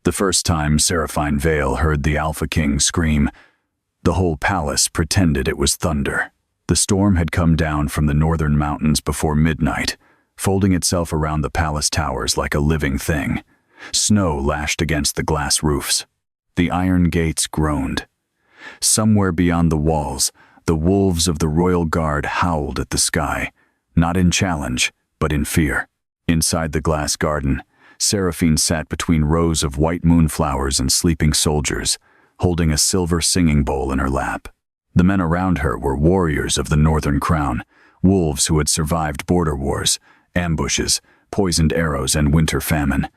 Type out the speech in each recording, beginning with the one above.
The first time Seraphine Vale heard the Alpha King scream, the whole palace pretended it was thunder. The storm had come down from the northern mountains before midnight, folding itself around the palace towers like a living thing. Snow lashed against the glass roofs. The iron gates groaned. Somewhere beyond the walls, the wolves of the royal guard howled at the sky, not in challenge, but in fear. Inside the glass garden, Seraphine sat between rows of white moonflowers and sleeping soldiers, holding a silver singing bowl in her lap. The men around her were warriors of the Northern Crown, wolves who had survived border wars, ambushes, poisoned arrows, and winter famine.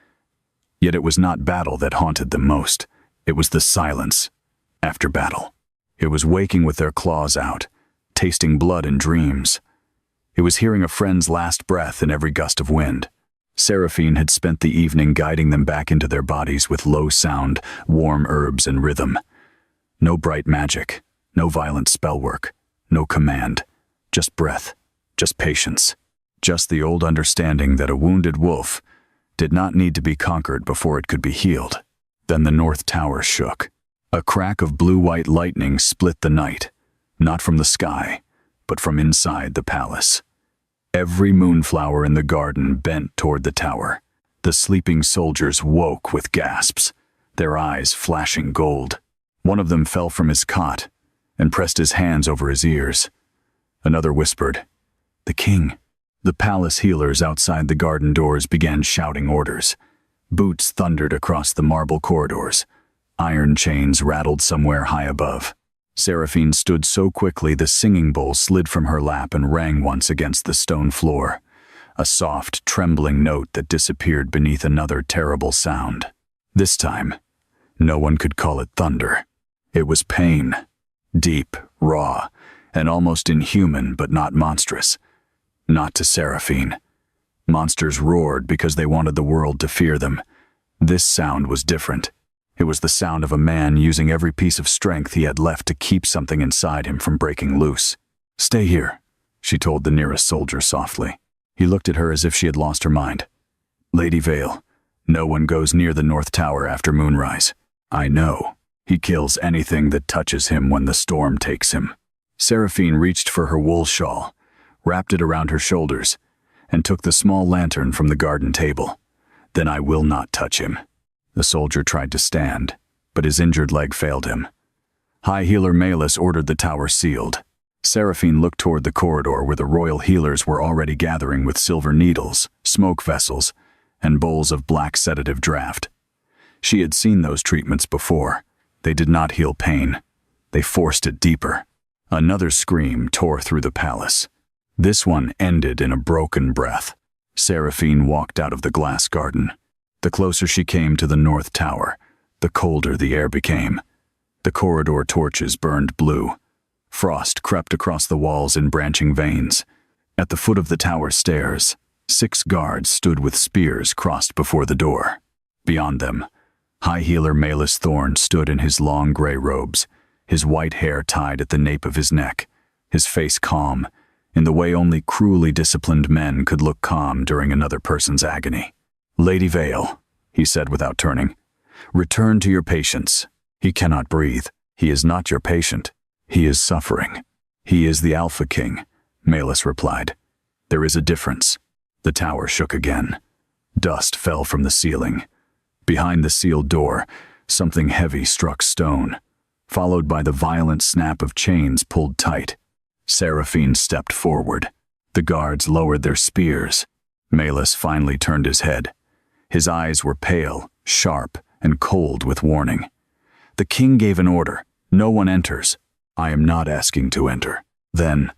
Yet it was not battle that haunted them most. It was the silence after battle. It was waking with their claws out, tasting blood in dreams. It was hearing a friend's last breath in every gust of wind. Seraphine had spent the evening guiding them back into their bodies with low sound, warm herbs, and rhythm. No bright magic, no violent spellwork, no command, just breath, just patience, just the old understanding that a wounded wolf did not need to be conquered before it could be healed. Then the North Tower shook. A crack of blue-white lightning split the night, not from the sky, but from inside the palace. Every moonflower in the garden bent toward the tower. The sleeping soldiers woke with gasps, their eyes flashing gold. One of them fell from his cot and pressed his hands over his ears. Another whispered, "The king." The palace healers outside the garden doors began shouting orders. Boots thundered across the marble corridors. Iron chains rattled somewhere high above. Seraphine stood so quickly the singing bowl slid from her lap and rang once against the stone floor, a soft, trembling note that disappeared beneath another terrible sound. This time, no one could call it thunder. It was pain, deep, raw, and almost inhuman but not monstrous. Not to Seraphine. Monsters roared because they wanted the world to fear them. This sound was different. It was the sound of a man using every piece of strength he had left to keep something inside him from breaking loose. "Stay here," she told the nearest soldier softly. He looked at her as if she had lost her mind. "Lady Vale, no one goes near the North Tower after moonrise. I know. He kills anything that touches him when the storm takes him." Seraphine reached for her wool shawl, wrapped it around her shoulders, and took the small lantern from the garden table. "Then I will not touch him." The soldier tried to stand, but his injured leg failed him. High Healer Malus ordered the tower sealed. Seraphine looked toward the corridor where the royal healers were already gathering with silver needles, smoke vessels, and bowls of black sedative draught. She had seen those treatments before. They did not heal pain. They forced it deeper. Another scream tore through the palace. This one ended in a broken breath. Seraphine walked out of the glass garden. The closer she came to the North Tower, the colder the air became. The corridor torches burned blue. Frost crept across the walls in branching veins. At the foot of the tower stairs, 6 guards stood with spears crossed before the door. Beyond them, High Healer Malus Thorn stood in his long gray robes, his white hair tied at the nape of his neck, his face calm, in the way only cruelly disciplined men could look calm during another person's agony. "Lady Vale," he said without turning, "return to your patients. He cannot breathe. He is not your patient. He is suffering." "He is the Alpha King," Malus replied. "There is a difference." The tower shook again. Dust fell from the ceiling. Behind the sealed door, something heavy struck stone, followed by the violent snap of chains pulled tight. Seraphine stepped forward. The guards lowered their spears. Malus finally turned his head. His eyes were pale, sharp, and cold with warning. "The king gave an order. No one enters." "I am not asking to enter." "Then,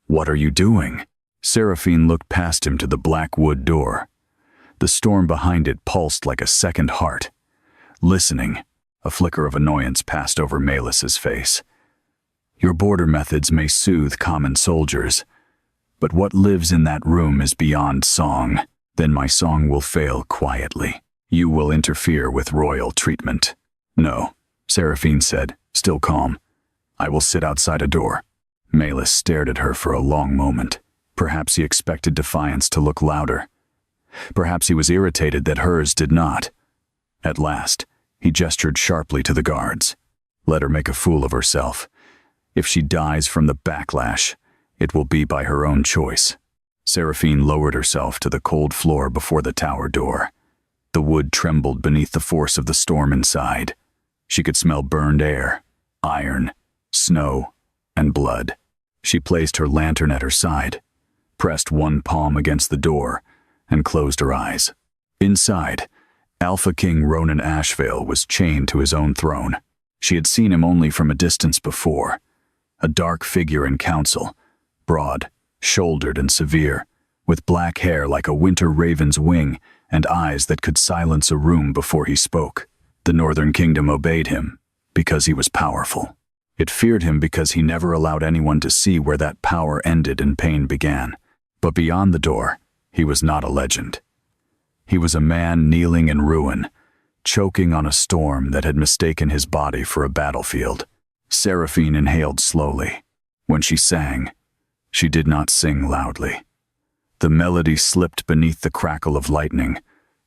what are you doing?" Seraphine looked past him to the black wood door. The storm behind it pulsed like a second heart. Listening, a flicker of annoyance passed over Malus's face. "Your border methods may soothe common soldiers, but what lives in that room is beyond song. Then my song will fail quietly. You will interfere with royal treatment." "No," Seraphine said, still calm. "I will sit outside a door." Malus stared at her for a long moment. Perhaps he expected defiance to look louder. Perhaps he was irritated that hers did not. At last, He gestured sharply to the guards. Let her make a fool of herself. If she dies from the backlash, it will be by her own choice. Seraphine lowered herself to the cold floor before the tower door. The wood trembled beneath the force of the storm inside. She could smell burned air, iron, snow, and blood. She placed her lantern at her side, pressed one palm against the door, and closed her eyes. Inside, Alpha King Ronan Ashvale was chained to his own throne. She had seen him only from a distance before. A dark figure in council, broad, shouldered and severe, with black hair like a winter raven's wing and eyes that could silence a room before he spoke. The Northern Kingdom obeyed him because he was powerful. It feared him because he never allowed anyone to see where that power ended and pain began. But beyond the door, he was not a legend. He was a man kneeling in ruin, choking on a storm that had mistaken his body for a battlefield. Seraphine inhaled slowly. When she sang, she did not sing loudly. The melody slipped beneath the crackle of lightning,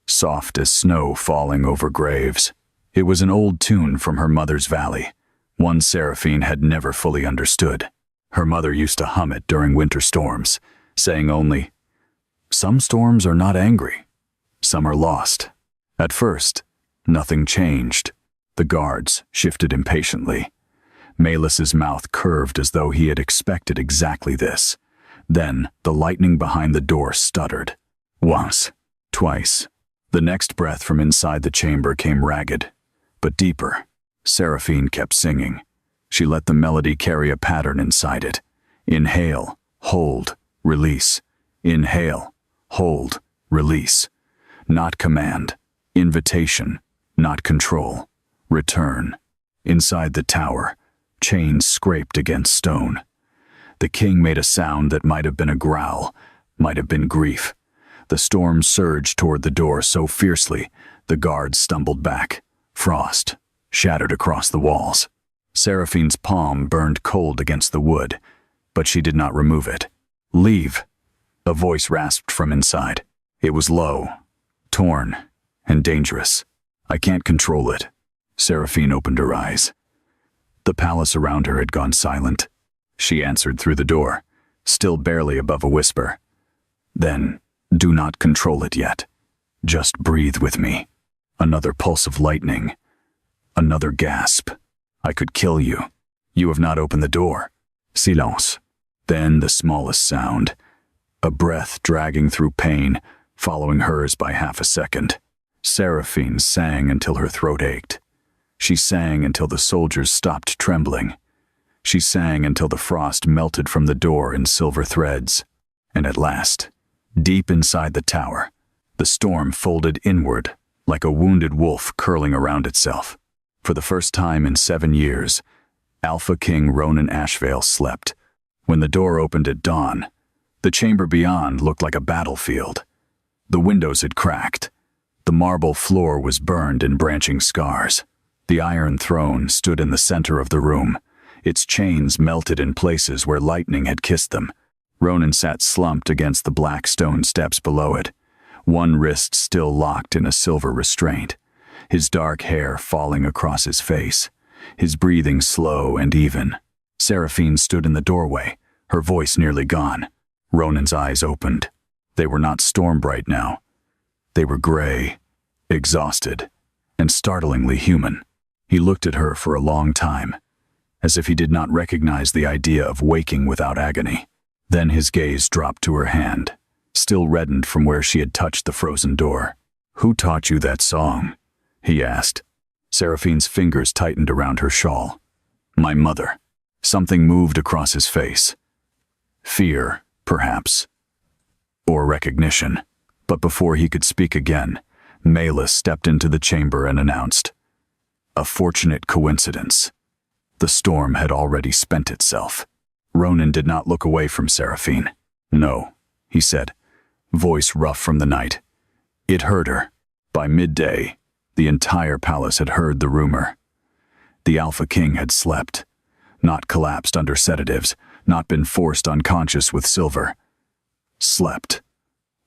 soft as snow falling over graves. It was an old tune from her mother's valley, one Seraphine had never fully understood. Her mother used to hum it during winter storms, saying only, "Some storms are not angry. Some are lost." At first, nothing changed. The guards shifted impatiently. Melis's mouth curved as though he had expected exactly this. Then, the lightning behind the door stuttered. Once, twice. The next breath from inside the chamber came ragged, but deeper. Seraphine kept singing. She let the melody carry a pattern inside it. Inhale, hold, release. Inhale, hold, release. Not command. Invitation, not control. Return. Inside the tower, chains scraped against stone. The king made a sound that might have been a growl, might have been grief. The storm surged toward the door so fiercely, the guards stumbled back. Frost shattered across the walls. Seraphine's palm burned cold against the wood, but she did not remove it. "Leave," a voice rasped from inside. It was low, torn, and dangerous. "I can't control it." Seraphine opened her eyes. The palace around her had gone silent. She answered through the door, still barely above a whisper. "Then, do not control it yet. Just breathe with me." Another pulse of lightning. Another gasp. "I could kill you. You have not opened the door." Silence. Then the smallest sound. A breath dragging through pain, following hers by half a second. Seraphine sang until her throat ached. She sang until the soldiers stopped trembling. She sang until the frost melted from the door in silver threads. And at last, deep inside the tower, the storm folded inward like a wounded wolf curling around itself. For the first time in 7 years, Alpha King Ronan Ashvale slept. When the door opened at dawn, the chamber beyond looked like a battlefield. The windows had cracked. The marble floor was burned in branching scars. The iron throne stood in the center of the room. Its chains melted in places where lightning had kissed them. Ronan sat slumped against the black stone steps below it, one wrist still locked in a silver restraint, his dark hair falling across his face, his breathing slow and even. Seraphine stood in the doorway, her voice nearly gone. Ronan's eyes opened. They were not storm-bright now. They were gray, exhausted, and startlingly human. He looked at her for a long time, as if he did not recognize the idea of waking without agony. Then his gaze dropped to her hand, still reddened from where she had touched the frozen door. "Who taught you that song?" he asked. Seraphine's fingers tightened around her shawl. "My mother." Something moved across his face. Fear, perhaps, or recognition. But before he could speak again, Melis stepped into the chamber and announced, "A fortunate coincidence." The storm had already spent itself. Ronan did not look away from Seraphine. "No," he said, voice rough from the night. It hurt her. By midday, the entire palace had heard the rumor. The Alpha King had slept, not collapsed under sedatives, not been forced unconscious with silver. Slept.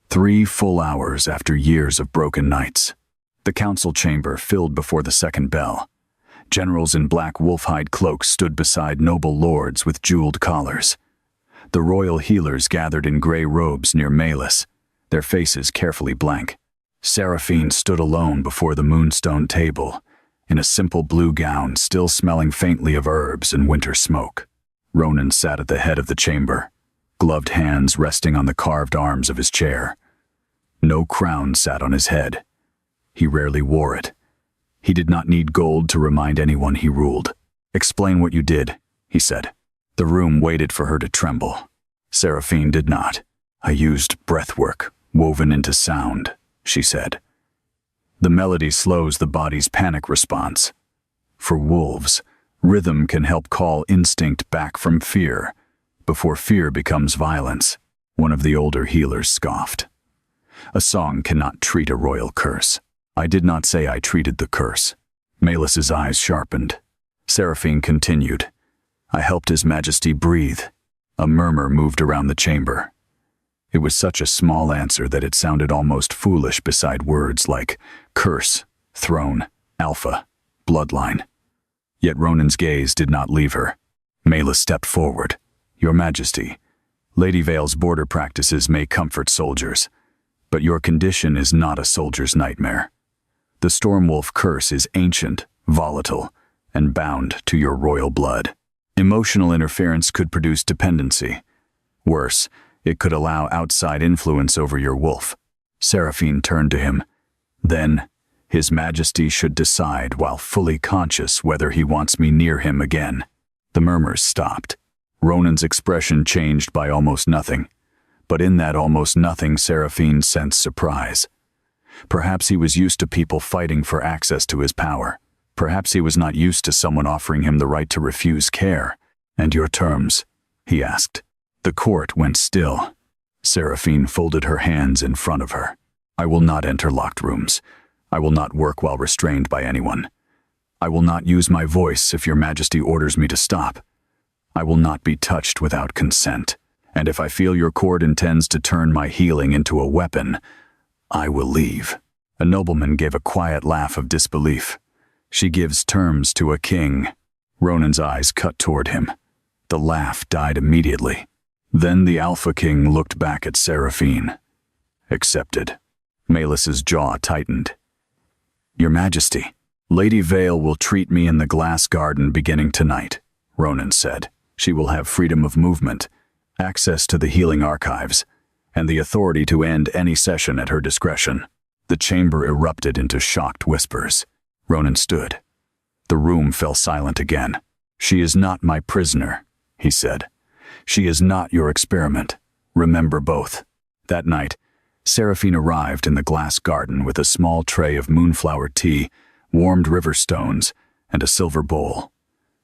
3 full hours after years of broken nights. The council chamber filled before the second bell. Generals in black wolf-hide cloaks stood beside noble lords with jeweled collars. The royal healers gathered in gray robes near Malus, their faces carefully blank. Seraphine stood alone before the moonstone table, in a simple blue gown still smelling faintly of herbs and winter smoke. Ronan sat at the head of the chamber, gloved hands resting on the carved arms of his chair. No crown sat on his head. He rarely wore it. He did not need gold to remind anyone he ruled. "Explain what you did," he said. The room waited for her to tremble. Seraphine did not. "I used breathwork, woven into sound," she said. "The melody slows the body's panic response. For wolves, rhythm can help call instinct back from fear, before fear becomes violence," one of the older healers scoffed. "A song cannot treat a royal curse." "I did not say I treated the curse." Malus's eyes sharpened. Seraphine continued. "I helped His Majesty breathe." A murmur moved around the chamber. It was such a small answer that it sounded almost foolish beside words like curse, throne, alpha, bloodline. Yet Ronan's gaze did not leave her. Malus stepped forward. "Your Majesty, Lady Vale's border practices may comfort soldiers, but your condition is not a soldier's nightmare. The Stormwolf curse is ancient, volatile, and bound to your royal blood. Emotional interference could produce dependency. Worse, it could allow outside influence over your wolf." Seraphine turned to him. "Then, His Majesty should decide while fully conscious whether he wants me near him again." The murmurs stopped. Ronan's expression changed by almost nothing, but in that almost nothing Seraphine sensed surprise. Perhaps he was used to people fighting for access to his power. Perhaps he was not used to someone offering him the right to refuse care. "And your terms?" he asked. The court went still. Seraphine folded her hands in front of her. "I will not enter locked rooms. I will not work while restrained by anyone. I will not use my voice if your Majesty orders me to stop. I will not be touched without consent. And if I feel your court intends to turn my healing into a weapon, I will leave." A nobleman gave a quiet laugh of disbelief. "She gives terms to a king." Ronan's eyes cut toward him. The laugh died immediately. Then the Alpha King looked back at Seraphine. "Accepted." Malus's jaw tightened. "Your Majesty, Lady Vale will treat me in the glass garden beginning tonight," Ronan said. "She will have freedom of movement, access to the healing archives, and the authority to end any session at her discretion." The chamber erupted into shocked whispers. Ronan stood. The room fell silent again. "She is not my prisoner," he said. "She is not your experiment. Remember both." That night, Seraphine arrived in the glass garden with a small tray of moonflower tea, warmed river stones, and a silver bowl.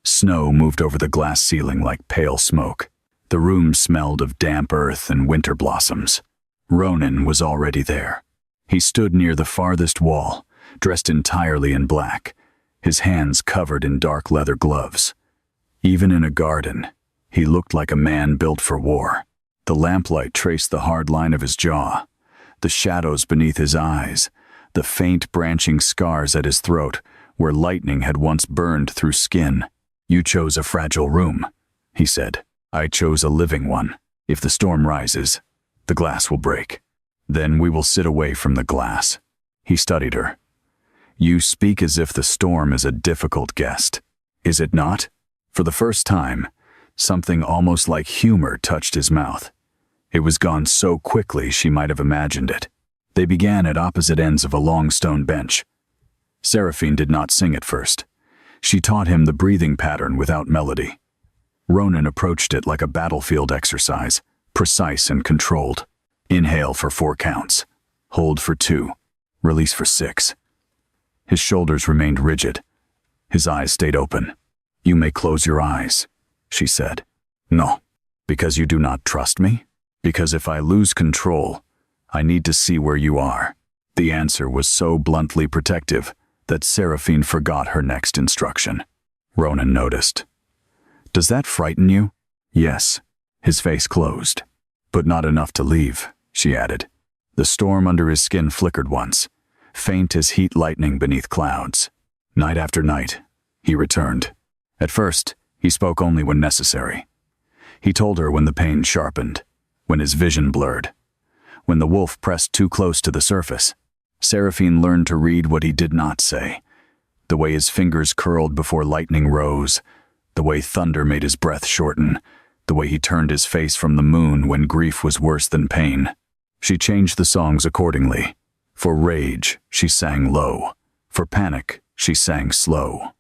Snow moved over the glass ceiling like pale smoke. The room smelled of damp earth and winter blossoms. Ronan was already there. He stood near the farthest wall, dressed entirely in black, his hands covered in dark leather gloves. Even in a garden, he looked like a man built for war. The lamplight traced the hard line of his jaw, the shadows beneath his eyes, the faint branching scars at his throat where lightning had once burned through skin. "You chose a fragile room," he said. "I chose a living one. If the storm rises, the glass will break. Then we will sit away from the glass." He studied her. "You speak as if the storm is a difficult guest. Is it not?" For the first time, something almost like humor touched his mouth. It was gone so quickly she might have imagined it. They began at opposite ends of a long stone bench. Seraphine did not sing at first. She taught him the breathing pattern without melody. Ronan approached it like a battlefield exercise, precise and controlled. Inhale for 4 counts. Hold for 2. Release for 6. His shoulders remained rigid. His eyes stayed open. "You may close your eyes," she said. "No. Because you do not trust me? Because if I lose control, I need to see where you are." The answer was so bluntly protective that Seraphine forgot her next instruction. Ronan noticed. "Does that frighten you?" "Yes." His face closed. "But not enough to leave," she added. The storm under his skin flickered once, faint as heat lightning beneath clouds. Night after night, he returned. At first, he spoke only when necessary. He told her when the pain sharpened, when his vision blurred, when the wolf pressed too close to the surface. Seraphine learned to read what he did not say, the way his fingers curled before lightning rose, the way thunder made his breath shorten, the way he turned his face from the moon when grief was worse than pain. She changed the songs accordingly. For rage, she sang low. For panic, she sang slow.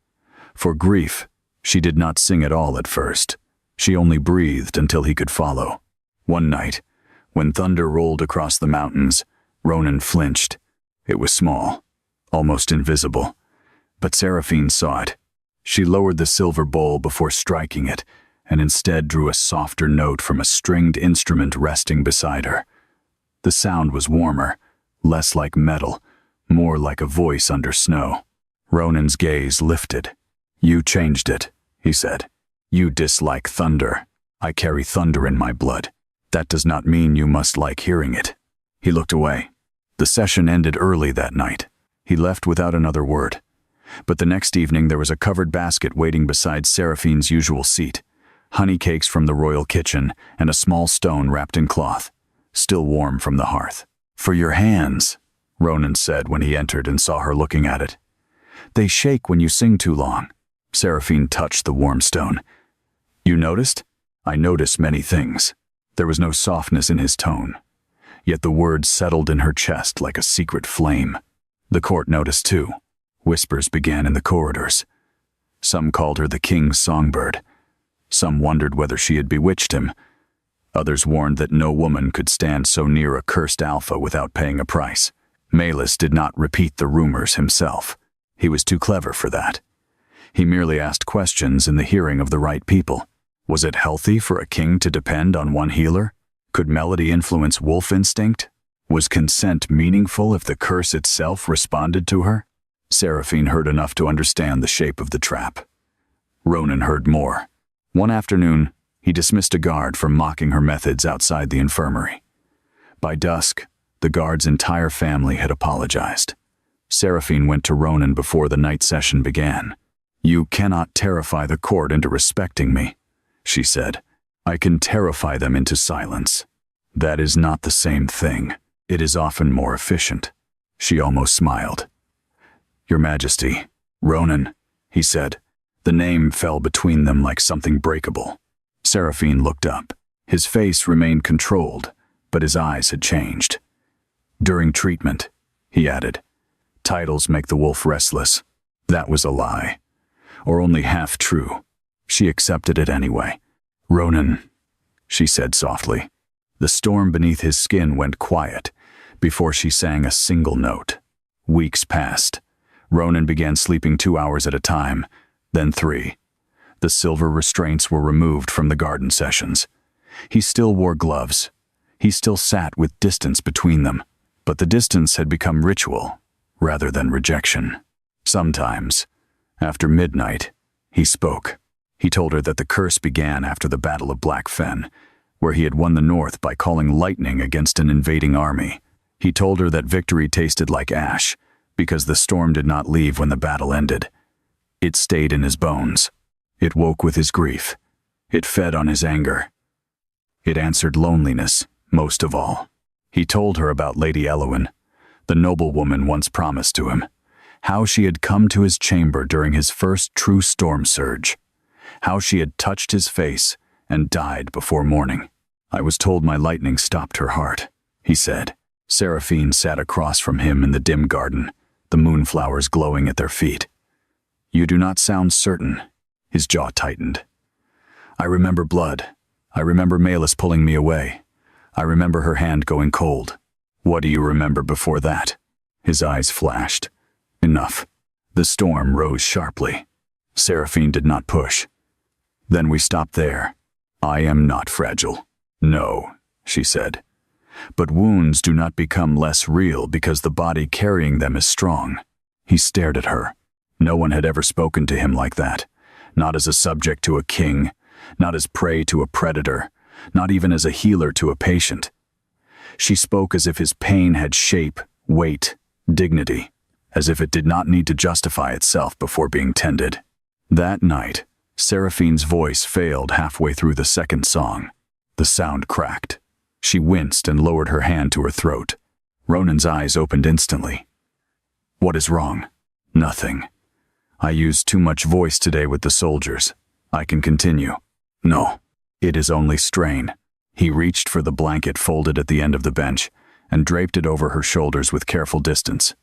For grief, she did not sing at all at first. She only breathed until he could follow. One night, when thunder rolled across the mountains, Ronan flinched. It was small, almost invisible, but Seraphine saw it. She lowered the silver bowl before striking it, and instead drew a softer note from a stringed instrument resting beside her. The sound was warmer, less like metal, more like a voice under snow. Ronan's gaze lifted. "You changed it," he said. "You dislike thunder. I carry thunder in my blood. That does not mean you must like hearing it." He looked away. The session ended early that night. He left without another word. But the next evening there was a covered basket waiting beside Seraphine's usual seat, honey cakes from the royal kitchen, and a small stone wrapped in cloth, still warm from the hearth. "For your hands," Ronan said when he entered and saw her looking at it. "They shake when you sing too long." Seraphine touched the warm stone. "You noticed?" "I notice many things." There was no softness in his tone, yet the words settled in her chest like a secret flame. The court noticed too. Whispers began in the corridors. Some called her the king's songbird. Some wondered whether she had bewitched him. Others warned that no woman could stand so near a cursed alpha without paying a price. Malus did not repeat the rumors himself. He was too clever for that. He merely asked questions in the hearing of the right people. Was it healthy for a king to depend on one healer? Could melody influence wolf instinct? Was consent meaningful if the curse itself responded to her? Seraphine heard enough to understand the shape of the trap. Ronan heard more. One afternoon, he dismissed a guard for mocking her methods outside the infirmary. By dusk, the guard's entire family had apologized. Seraphine went to Ronan before the night session began. "You cannot terrify the court into respecting me," she said. "I can terrify them into silence. That is not the same thing. It is often more efficient." She almost smiled. "Your Majesty." "Ronan," he said. The name fell between them like something breakable. Seraphine looked up. His face remained controlled, but his eyes had changed. "During treatment," he added. "Titles make the wolf restless." That was a lie, or only half true. She accepted it anyway. "Ronan," she said softly. The storm beneath his skin went quiet before she sang a single note. Weeks passed. Ronan began sleeping 2 hours at a time, then 3. The silver restraints were removed from the garden sessions. He still wore gloves. He still sat with distance between them, but the distance had become ritual rather than rejection. Sometimes, after midnight, he spoke. He told her that the curse began after the Battle of Black Fen, where he had won the north by calling lightning against an invading army. He told her that victory tasted like ash, because the storm did not leave when the battle ended. It stayed in his bones. It woke with his grief. It fed on his anger. It answered loneliness, most of all. He told her about Lady Elowen, the noblewoman once promised to him, how she had come to his chamber during his first true storm surge, how she had touched his face and died before morning. "I was told my lightning stopped her heart," he said. Seraphine sat across from him in the dim garden, the moonflowers glowing at their feet. "You do not sound certain." His jaw tightened. "I remember blood. I remember Malus pulling me away. I remember her hand going cold." "What do you remember before that?" His eyes flashed. "Enough." The storm rose sharply. Seraphine did not push. "Then we stopped there. I am not fragile." "No," she said. "But wounds do not become less real because the body carrying them is strong." He stared at her. No one had ever spoken to him like that. Not as a subject to a king, not as prey to a predator, not even as a healer to a patient. She spoke as if his pain had shape, weight, dignity, as if it did not need to justify itself before being tended. That night, Seraphine's voice failed halfway through the second song. The sound cracked. She winced and lowered her hand to her throat. Ronan's eyes opened instantly. "What is wrong?" "Nothing. I used too much voice today with the soldiers. I can continue." "No, it is only strain." He reached for the blanket folded at the end of the bench and draped it over her shoulders with careful distance,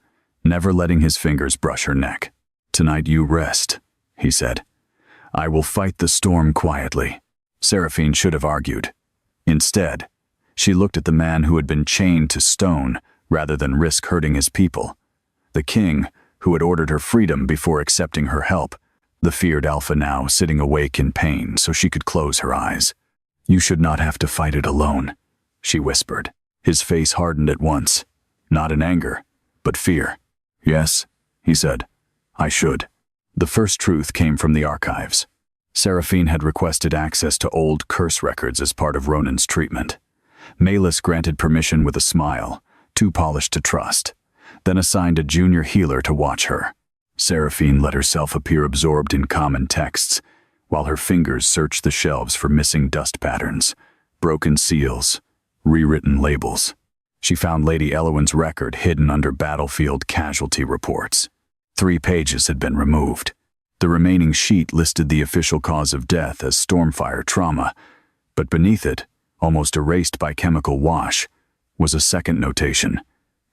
never letting his fingers brush her neck. "Tonight you rest," he said. "I will fight the storm quietly." Seraphine should have argued. Instead, she looked at the man who had been chained to stone rather than risk hurting his people. The king, who had ordered her freedom before accepting her help. The feared alpha now sitting awake in pain so she could close her eyes. "You should not have to fight it alone," she whispered. His face hardened at once, not in anger, but fear. "Yes," he said, "I should." The first truth came from the archives. Seraphine had requested access to old curse records as part of Ronan's treatment. Malus granted permission with a smile, too polished to trust, then assigned a junior healer to watch her. Seraphine let herself appear absorbed in common texts, while her fingers searched the shelves for missing dust patterns, broken seals, rewritten labels. She found Lady Elowen's record hidden under battlefield casualty reports. 3 pages had been removed. The remaining sheet listed the official cause of death as stormfire trauma, but beneath it, almost erased by chemical wash, was a second notation: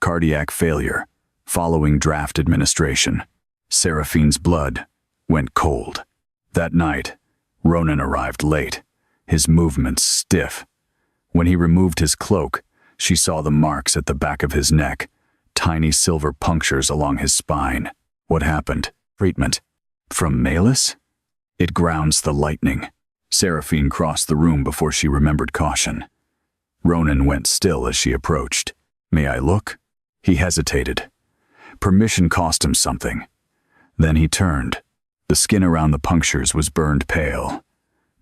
cardiac failure, following draft administration. Seraphine's blood went cold. That night, Ronan arrived late, his movements stiff. When he removed his cloak, she saw the marks at the back of his neck, tiny silver punctures along his spine. What happened? Treatment. From Malus? It grounds the lightning. Seraphine crossed the room before she remembered caution. Ronan went still as she approached. "May I look?" He hesitated. Permission cost him something. Then he turned. The skin around the punctures was burned pale,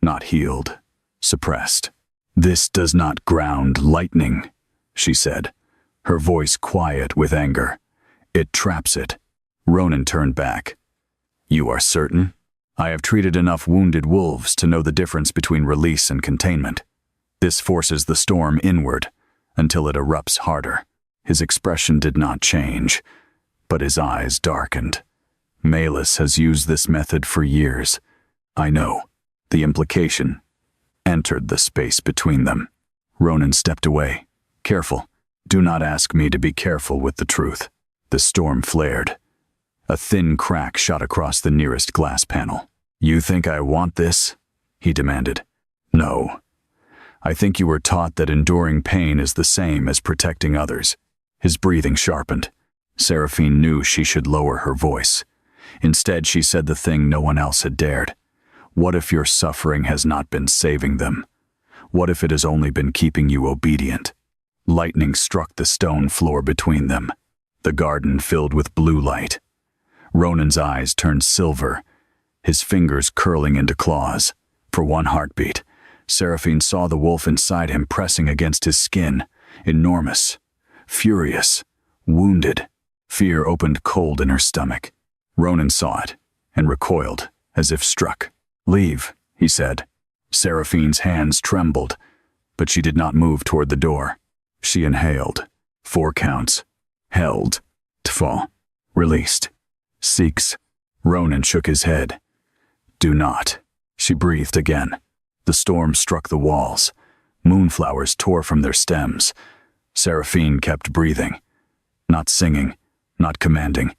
not healed, suppressed. "This does not ground lightning," she said, her voice quiet with anger. "It traps it." Ronan turned back. "You are certain?" "I have treated enough wounded wolves to know the difference between release and containment. This forces the storm inward until it erupts harder." His expression did not change, but his eyes darkened. "Malus has used this method for years." "I know." The implication entered the space between them. Ronan stepped away. "Careful. Do not ask me to be careful with the truth." The storm flared. A thin crack shot across the nearest glass panel. "You think I want this?" he demanded. "No. I think you were taught that enduring pain is the same as protecting others." His breathing sharpened. Seraphine knew she should lower her voice. Instead, she said the thing no one else had dared. "What if your suffering has not been saving them? What if it has only been keeping you obedient?" Lightning struck the stone floor between them. The garden filled with blue light. Ronan's eyes turned silver, his fingers curling into claws. For one heartbeat, Seraphine saw the wolf inside him pressing against his skin, enormous, furious, wounded. Fear opened cold in her stomach. Ronan saw it and recoiled, as if struck. "Leave," he said. Seraphine's hands trembled, but she did not move toward the door. She inhaled. 4 counts. Held. Tfal. Released. "Seeks." Ronan shook his head. "Do not." She breathed again. The storm struck the walls. Moonflowers tore from their stems. Seraphine kept breathing. Not singing, not commanding,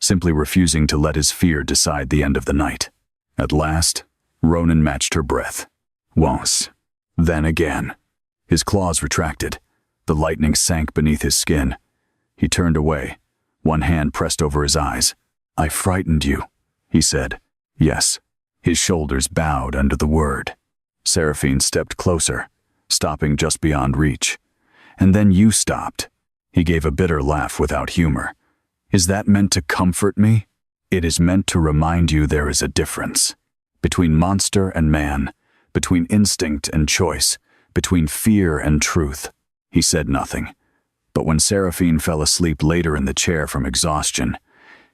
simply refusing to let his fear decide the end of the night. At last, Ronan matched her breath. Once. Then again. His claws retracted. The lightning sank beneath his skin. He turned away, one hand pressed over his eyes. "I frightened you," he said. "Yes." His shoulders bowed under the word. Seraphine stepped closer, stopping just beyond reach. "And then you stopped." He gave a bitter laugh without humor. "Is that meant to comfort me?" "It is meant to remind you there is a difference. Between monster and man, between instinct and choice, between fear and truth." He said nothing, But when Seraphine fell asleep later in the chair from exhaustion,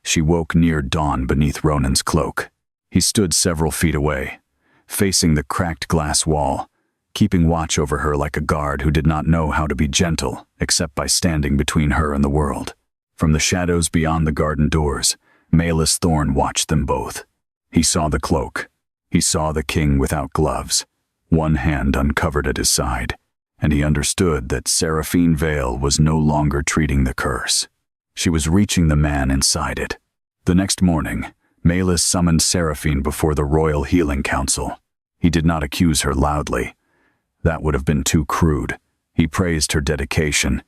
she woke near dawn beneath Ronan's cloak. He stood several feet away, facing the cracked glass wall, keeping watch over her like a guard who did not know how to be gentle except by standing between her and the world. From the shadows beyond the garden doors, Malus Thorn watched them both. He saw the cloak. He saw the king without gloves, one hand uncovered at his side, and he understood that Seraphine Vale was no longer treating the curse. She was reaching the man inside it. The next morning, Malus summoned Seraphine before the Royal Healing Council. He did not accuse her loudly. That would have been too crude. He praised her dedication.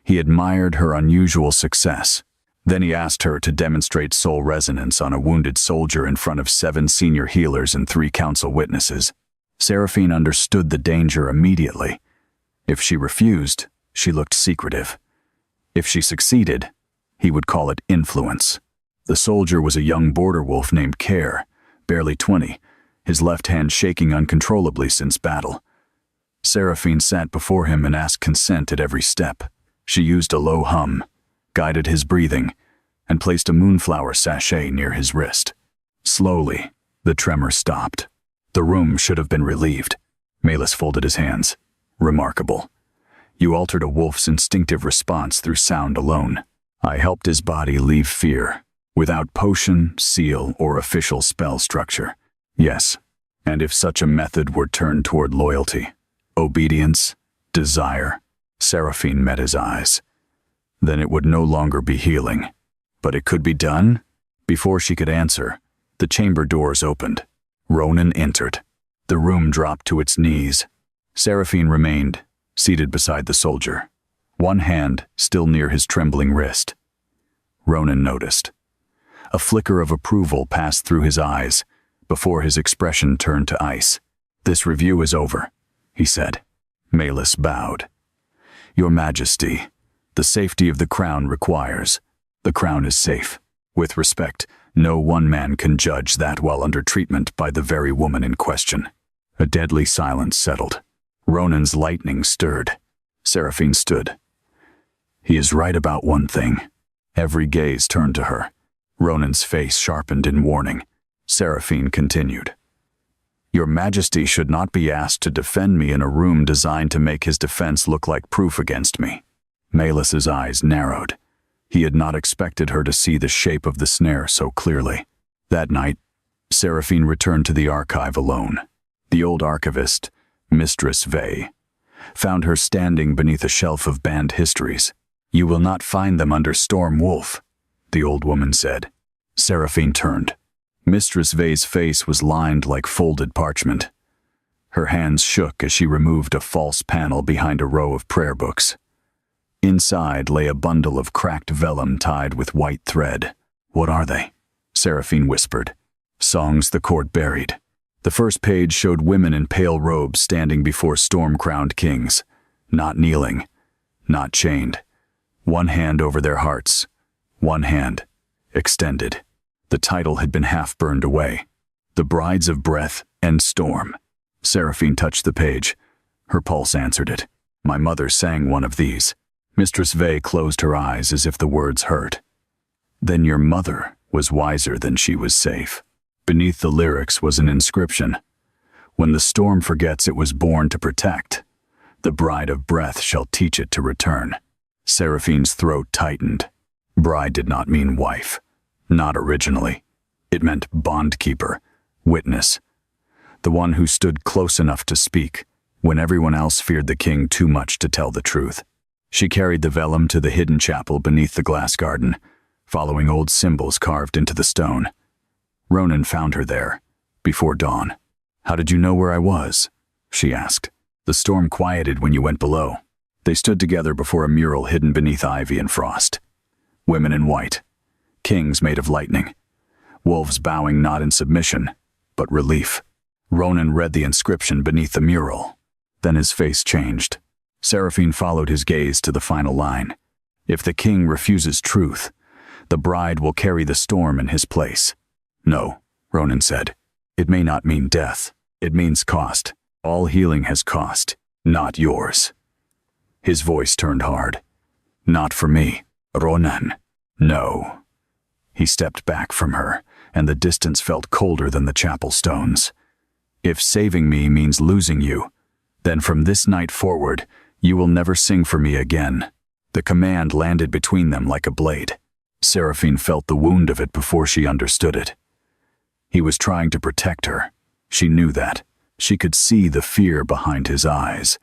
He admired her unusual success. Then he asked her to demonstrate soul resonance on a wounded soldier in front of 7 senior healers and 3 council witnesses. Seraphine understood the danger immediately. If she refused, she looked secretive. If she succeeded, he would call it influence. The soldier was a young border wolf named Care, barely 20, his left hand shaking uncontrollably since battle. Seraphine sat before him and asked consent at every step. She used a low hum, guided his breathing, and placed a moonflower sachet near his wrist. Slowly, the tremor stopped. The room should have been relieved. Malus folded his hands. Remarkable. You altered a wolf's instinctive response through sound alone. I helped his body leave fear, without potion, seal, or official spell structure. Yes, and if such a method were turned toward loyalty, obedience, desire, Seraphine met his eyes. Then it would no longer be healing. But it could be done? Before she could answer, the chamber doors opened. Ronan entered. The room dropped to its knees. Seraphine remained, seated beside the soldier, one hand still near his trembling wrist. Ronan noticed. A flicker of approval passed through his eyes before his expression turned to ice. This review is over, he said. Malus bowed. Your Majesty, the safety of the crown requires. The crown is safe. With respect, no one man can judge that while under treatment by the very woman in question. A deadly silence settled. Ronan's lightning stirred. Seraphine stood. He is right about one thing. Every gaze turned to her. Ronan's face sharpened in warning. Seraphine continued. Your Majesty should not be asked to defend me in a room designed to make his defense look like proof against me. Malus's eyes narrowed. He had not expected her to see the shape of the snare so clearly. That night, Seraphine returned to the archive alone. The old archivist, Mistress Vale, found her standing beneath a shelf of banned histories. You will not find them under Storm Wolf, the old woman said. Seraphine turned. Mistress Vale's face was lined like folded parchment. Her hands shook as she removed a false panel behind a row of prayer books. Inside lay a bundle of cracked vellum tied with white thread. What are they? Seraphine whispered. Songs the court buried. The first page showed women in pale robes standing before storm-crowned kings, not kneeling, not chained. One hand over their hearts, one hand extended. The title had been half burned away. The Brides of Breath and Storm. Seraphine touched the page. Her pulse answered it. My mother sang one of these. Mistress Vale closed her eyes as if the words hurt. Then your mother was wiser than she was safe. Beneath the lyrics was an inscription. When the storm forgets it was born to protect, the Bride of Breath shall teach it to return. Seraphine's throat tightened. Bride did not mean wife. Not originally. It meant bondkeeper, witness. The one who stood close enough to speak, when everyone else feared the king too much to tell the truth. She carried the vellum to the hidden chapel beneath the glass garden, following old symbols carved into the stone. Ronan found her there, before dawn. How did you know where I was? She asked. The storm quieted when you went below. They stood together before a mural hidden beneath ivy and frost. Women in white. Kings made of lightning. Wolves bowing not in submission, but relief. Ronan read the inscription beneath the mural. Then his face changed. Seraphine followed his gaze to the final line. If the king refuses truth, the bride will carry the storm in his place. No, Ronan said. It may not mean death. It means cost. All healing has cost, not yours. His voice turned hard. Not for me, Ronan. No. He stepped back from her, and the distance felt colder than the chapel stones. If saving me means losing you, then from this night forward, you will never sing for me again. The command landed between them like a blade. Seraphine felt the wound of it before she understood it. He was trying to protect her. She knew that. She could see the fear behind his eyes,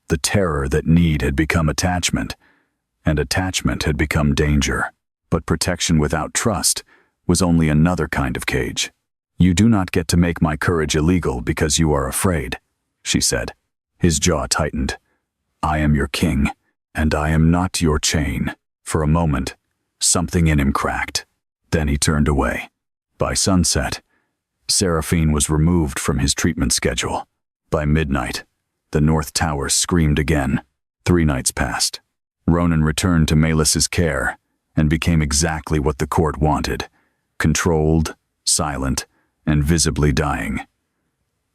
the terror that need had become attachment, and attachment had become danger. But protection without trust was only another kind of cage. You do not get to make my courage illegal because you are afraid, she said. His jaw tightened. I am your king, and I am not your chain. For a moment, something in him cracked. Then he turned away. By sunset, Seraphine was removed from his treatment schedule. By midnight, the North Tower screamed again. 3 nights passed. Ronan returned to Melis's care and became exactly what the court wanted: controlled, silent, and visibly dying.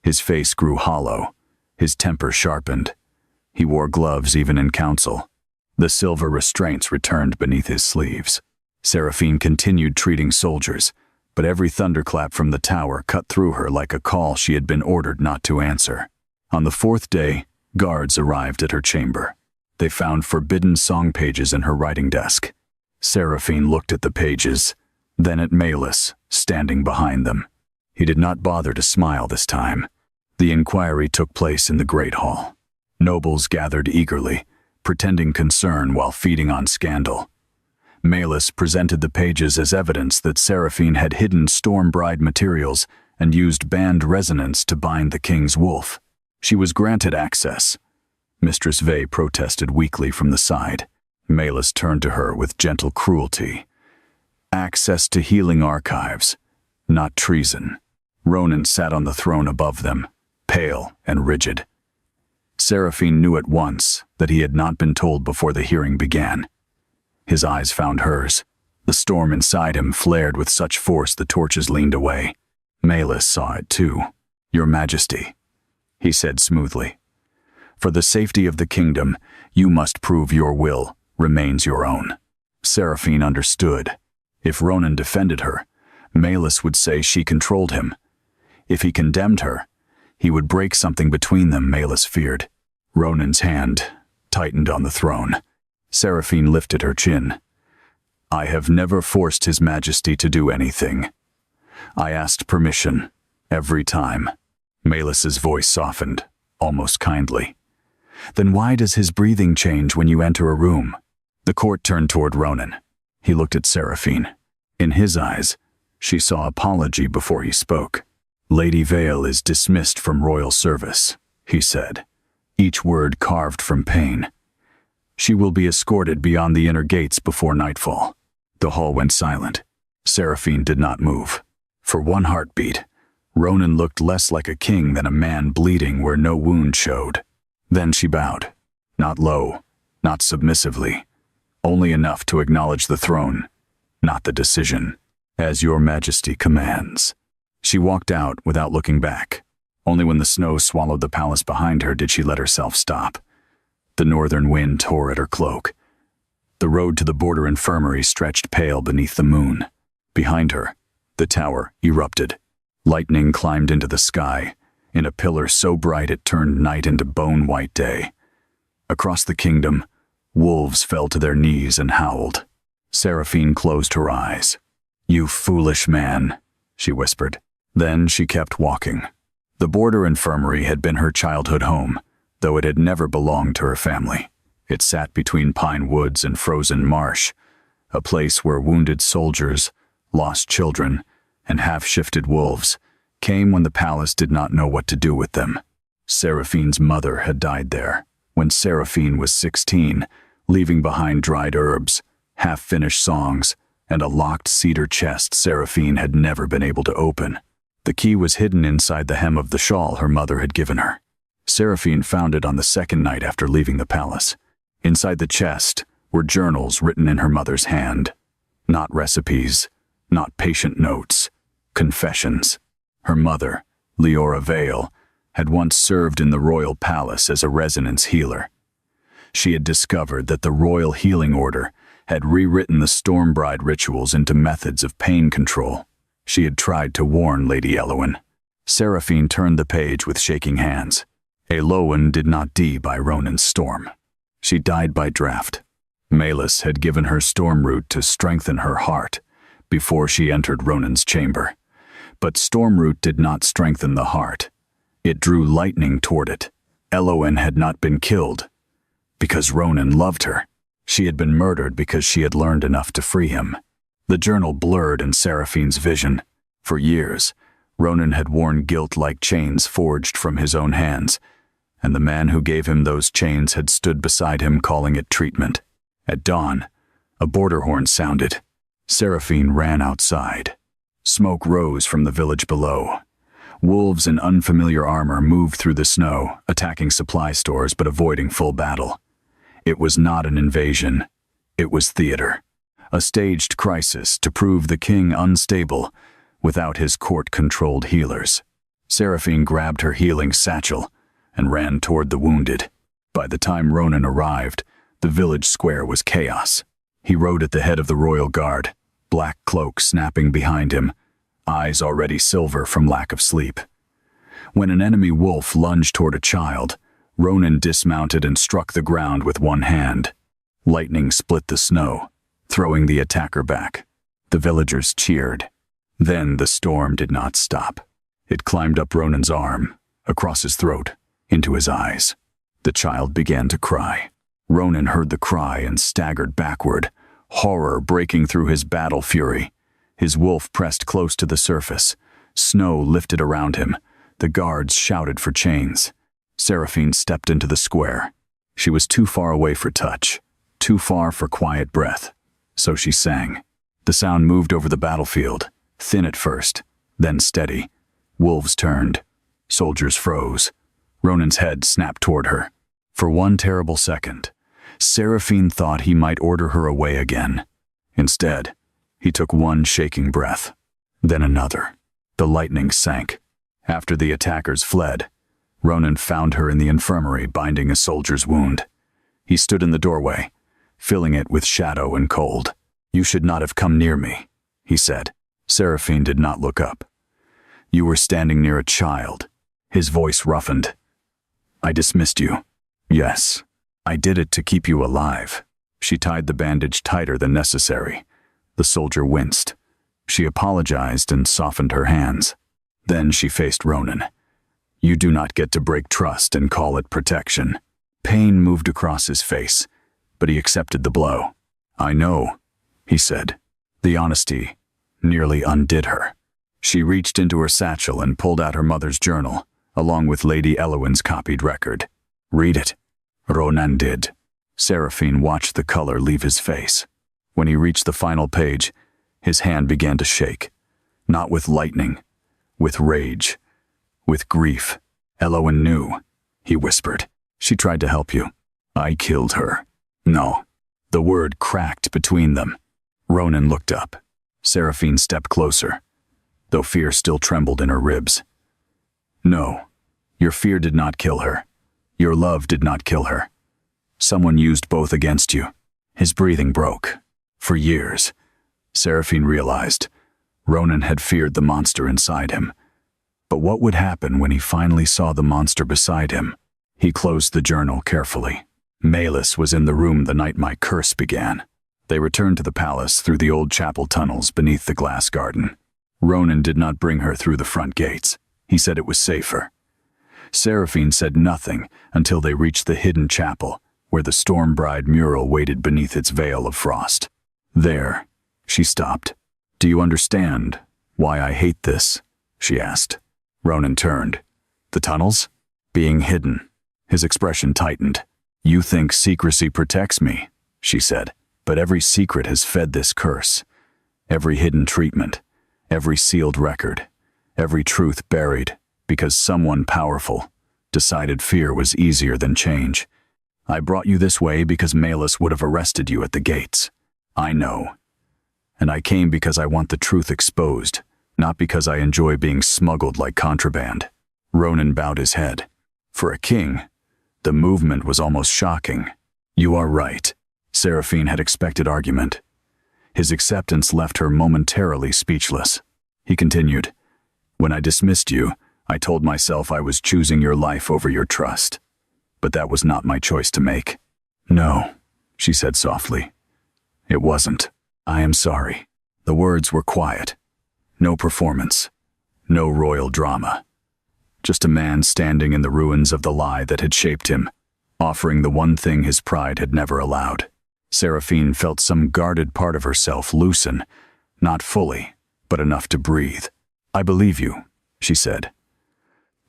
His face grew hollow, his temper sharpened. He wore gloves even in council. The silver restraints returned beneath his sleeves. Seraphine continued treating soldiers, but every thunderclap from the tower cut through her like a call she had been ordered not to answer. On the 4th day, guards arrived at her chamber. They found forbidden song pages in her writing desk. Seraphine looked at the pages, then at Melis, standing behind them. He did not bother to smile this time. The inquiry took place in the Great Hall. Nobles gathered eagerly, pretending concern while feeding on scandal. Melis presented the pages as evidence that Seraphine had hidden Storm Bride materials and used banned resonance to bind the king's wolf. She was granted access. Mistress Vale protested weakly from the side. Melis turned to her with gentle cruelty. Access to healing archives, not treason. Ronan sat on the throne above them, pale and rigid. Seraphine knew at once that he had not been told before the hearing began. His eyes found hers. The storm inside him flared with such force the torches leaned away. Melis saw it too. Your Majesty, he said smoothly. For the safety of the kingdom, you must prove your will remains your own. Seraphine understood. If Ronan defended her, Melis would say she controlled him. If he condemned her, he would break something between them, Melis feared. Ronan's hand tightened on the throne. Seraphine lifted her chin. I have never forced His Majesty to do anything. I asked permission, every time. Melis's voice softened, almost kindly. Then why does his breathing change when you enter a room? The court turned toward Ronan. He looked at Seraphine. In his eyes, she saw apology before he spoke. Lady Vale is dismissed from royal service, he said, each word carved from pain. She will be escorted beyond the inner gates before nightfall. The hall went silent. Seraphine did not move. For one heartbeat, Ronan looked less like a king than a man bleeding where no wound showed. Then she bowed, not low, not submissively, only enough to acknowledge the throne, not the decision. As your Majesty commands. She walked out without looking back. Only when the snow swallowed the palace behind her did she let herself stop. The northern wind tore at her cloak. The road to the border infirmary stretched pale beneath the moon. Behind her, the tower erupted. Lightning climbed into the sky, in a pillar so bright it turned night into bone-white day. Across the kingdom, wolves fell to their knees and howled. Seraphine closed her eyes. You foolish man, she whispered. Then she kept walking. The border infirmary had been her childhood home, though it had never belonged to her family. It sat between pine woods and frozen marsh, a place where wounded soldiers, lost children, and half-shifted wolves came when the palace did not know what to do with them. Seraphine's mother had died there, when Seraphine was 16, leaving behind dried herbs, half-finished songs, and a locked cedar chest Seraphine had never been able to open. The key was hidden inside the hem of the shawl her mother had given her. Seraphine found it on the 2nd night after leaving the palace. Inside the chest were journals written in her mother's hand. Not recipes, not patient notes, confessions. Her mother, Leora Vale, had once served in the royal palace as a resonance healer. She had discovered that the Royal Healing Order had rewritten the Stormbride rituals into methods of pain control. She had tried to warn Lady Elowen. Seraphine turned the page with shaking hands. Elowen did not die by Ronan's storm. She died by draft. Malus had given her storm root to strengthen her heart before she entered Ronan's chamber. But storm root did not strengthen the heart. It drew lightning toward it. Elowen had not been killed because Ronan loved her. She had been murdered because she had learned enough to free him. The journal blurred in Seraphine's vision. For years, Ronan had worn guilt-like chains forged from his own hands, and the man who gave him those chains had stood beside him calling it treatment. At dawn, a border horn sounded. Seraphine ran outside. Smoke rose from the village below. Wolves in unfamiliar armor moved through the snow, attacking supply stores but avoiding full battle. It was not an invasion. It was theater. A staged crisis to prove the king unstable without his court-controlled healers. Seraphine grabbed her healing satchel and ran toward the wounded. By the time Ronan arrived, the village square was chaos. He rode at the head of the royal guard, black cloak snapping behind him, eyes already silver from lack of sleep. When an enemy wolf lunged toward a child, Ronan dismounted and struck the ground with one hand. Lightning split the snow, throwing the attacker back. The villagers cheered. Then the storm did not stop. It climbed up Ronan's arm, across his throat, into his eyes. The child began to cry. Ronan heard the cry and staggered backward, horror breaking through his battle fury. His wolf pressed close to the surface. Snow lifted around him. The guards shouted for chains. Seraphine stepped into the square. She was too far away for touch, too far for quiet breath. So she sang. The sound moved over the battlefield, thin at first, then steady. Wolves turned. Soldiers froze. Ronan's head snapped toward her. For one terrible second, Seraphine thought he might order her away again. Instead, he took one shaking breath, then another. The lightning sank. After the attackers fled, Ronan found her in the infirmary binding a soldier's wound. He stood in the doorway, filling it with shadow and cold. "You should not have come near me," he said. Seraphine did not look up. "You were standing near a child." His voice roughened. "I dismissed you." "Yes, I did it to keep you alive." She tied the bandage tighter than necessary. The soldier winced. She apologized and softened her hands. Then she faced Ronan. "You do not get to break trust and call it protection." Pain moved across his face, but he accepted the blow. "I know," he said. The honesty nearly undid her. She reached into her satchel and pulled out her mother's journal, along with Lady Elowen's copied record. "Read it." Ronan did. Seraphine watched the color leave his face. When he reached the final page, his hand began to shake. Not with lightning, with rage, with grief. "Elowen knew," he whispered. "She tried to help you. I killed her." "No." The word cracked between them. Ronan looked up. Seraphine stepped closer, though fear still trembled in her ribs. "No, your fear did not kill her. Your love did not kill her. Someone used both against you." His breathing broke. For years, Seraphine realized, Ronan had feared the monster inside him. But what would happen when he finally saw the monster beside him? He closed the journal carefully. Malus was in the room the night my curse began. They returned to the palace through the old chapel tunnels beneath the glass garden. Ronan did not bring her through the front gates. He said it was safer. Seraphine said nothing until they reached the hidden chapel, where the Stormbride mural waited beneath its veil of frost. There, she stopped. "Do you understand why I hate this?" she asked. Ronan turned. "The tunnels? Being hidden." His expression tightened. "You think secrecy protects me," she said. "But every secret has fed this curse. Every hidden treatment, every sealed record, every truth buried, because someone powerful decided fear was easier than change. I brought you this way because Malus would have arrested you at the gates. I know. And I came because I want the truth exposed, not because I enjoy being smuggled like contraband." Ronan bowed his head. For a king, the movement was almost shocking. You are right. Seraphine had expected argument. His acceptance left her momentarily speechless. He continued, When I dismissed you, I told myself I was choosing your life over your trust. But that was not my choice to make. No, she said softly. It wasn't. I am sorry. The words were quiet. No performance. No royal drama. Just a man standing in the ruins of the lie that had shaped him, offering the one thing his pride had never allowed. Seraphine felt some guarded part of herself loosen, not fully, but enough to breathe. I believe you, she said.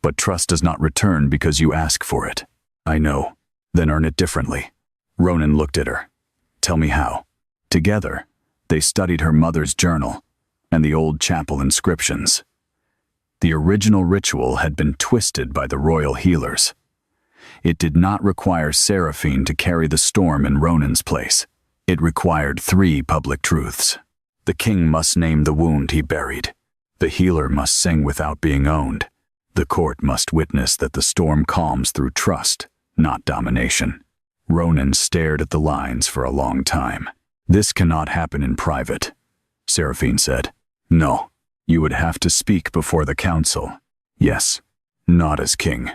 But trust does not return because you ask for it. I know. Then earn it differently. Ronan looked at her. Tell me how. Together, they studied her mother's journal and the old chapel inscriptions. The original ritual had been twisted by the royal healers. It did not require Seraphine to carry the storm in Ronan's place. It required 3 public truths. The king must name the wound he buried. The healer must sing without being owned. The court must witness that the storm calms through trust, not domination. Ronan stared at the lines for a long time. This cannot happen in private, Seraphine said. No, you would have to speak before the council. Yes, not as king.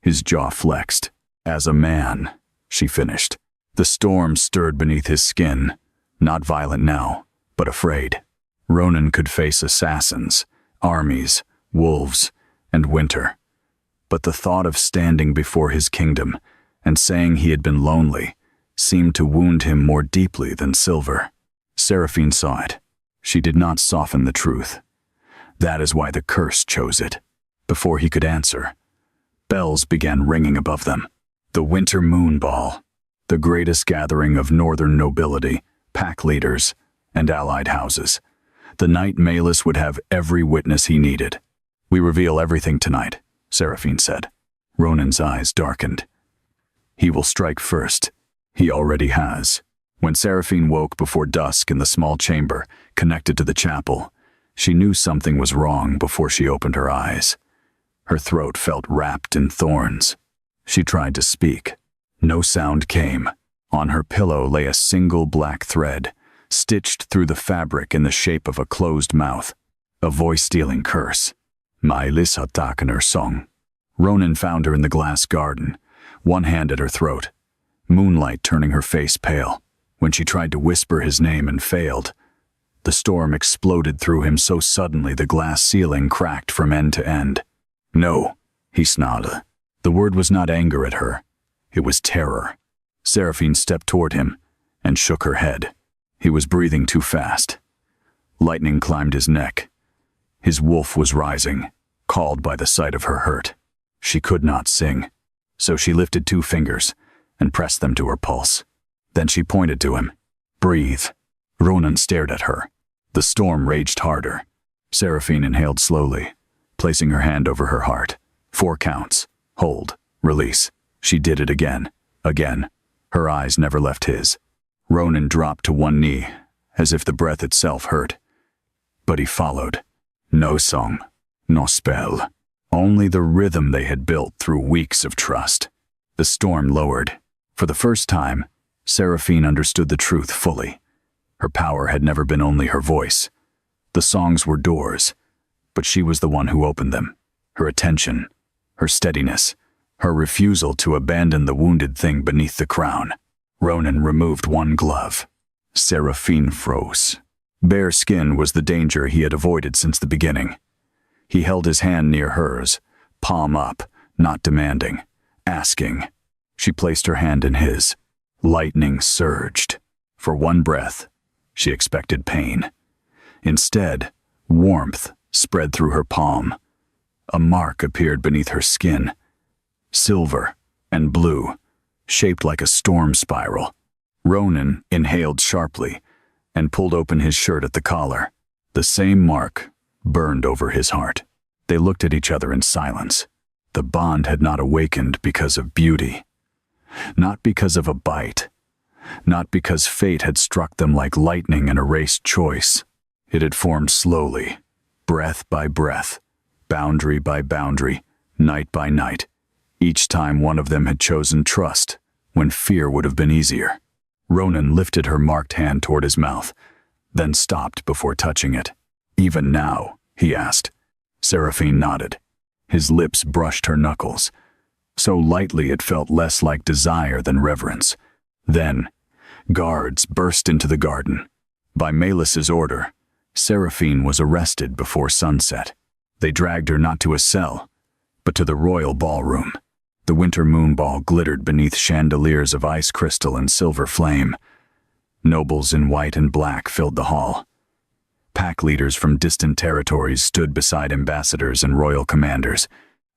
His jaw flexed. As a man, she finished. The storm stirred beneath his skin, not violent now, but afraid. Ronan could face assassins, armies, wolves, and winter. But the thought of standing before his kingdom and saying he had been lonely seemed to wound him more deeply than silver. Seraphine saw it. She did not soften the truth. That is why the curse chose it. Before he could answer, bells began ringing above them. The winter moon ball, the greatest gathering of northern nobility, pack leaders, and allied houses. The night Malus would have every witness he needed. We reveal everything tonight, Seraphine said. Ronan's eyes darkened. He will strike first. He already has. When Seraphine woke before dusk in the small chamber connected to the chapel, she knew something was wrong before she opened her eyes. Her throat felt wrapped in thorns. She tried to speak. No sound came. On her pillow lay a single black thread, stitched through the fabric in the shape of a closed mouth. A voice-stealing curse. Mailis Hatakener song. Ronan found her in the glass garden, one hand at her throat, moonlight turning her face pale. When she tried to whisper his name and failed, the storm exploded through him so suddenly the glass ceiling cracked from end to end. No, he snarled. The word was not anger at her. It was terror. Seraphine stepped toward him and shook her head. He was breathing too fast. Lightning climbed his neck. His wolf was rising, called by the sight of her hurt. She could not sing, so she lifted 2 fingers and pressed them to her pulse. Then she pointed to him. Breathe. Ronan stared at her. The storm raged harder. Seraphine inhaled slowly, placing her hand over her heart. 4 counts. Hold. Release. She did it again. Again. Her eyes never left his. Ronan dropped to one knee, as if the breath itself hurt. But he followed. No song. No spell. Only the rhythm they had built through weeks of trust. The storm lowered. For the first time, Seraphine understood the truth fully. Her power had never been only her voice. The songs were doors, but she was the one who opened them. Her attention, her steadiness, her refusal to abandon the wounded thing beneath the crown. Ronan removed one glove. Seraphine froze. Bare skin was the danger he had avoided since the beginning. He held his hand near hers, palm up, not demanding, asking. She placed her hand in his. Lightning surged. For one breath, she expected pain. Instead, warmth spread through her palm. A mark appeared beneath her skin. Silver and blue, shaped like a storm spiral. Ronan inhaled sharply and pulled open his shirt at the collar. The same mark burned over his heart. They looked at each other in silence. The bond had not awakened because of beauty. Not because of a bite. Not because fate had struck them like lightning and erased choice. It had formed slowly, breath by breath, boundary by boundary, night by night. Each time one of them had chosen trust, when fear would have been easier. Ronan lifted her marked hand toward his mouth, then stopped before touching it. "Even now?" he asked. Seraphine nodded. His lips brushed her knuckles. So lightly it felt less like desire than reverence. Then, guards burst into the garden. By Melis's order, Seraphine was arrested before sunset. They dragged her not to a cell, but to the royal ballroom. The winter moon ball glittered beneath chandeliers of ice crystal and silver flame. Nobles in white and black filled the hall. Pack leaders from distant territories stood beside ambassadors and royal commanders.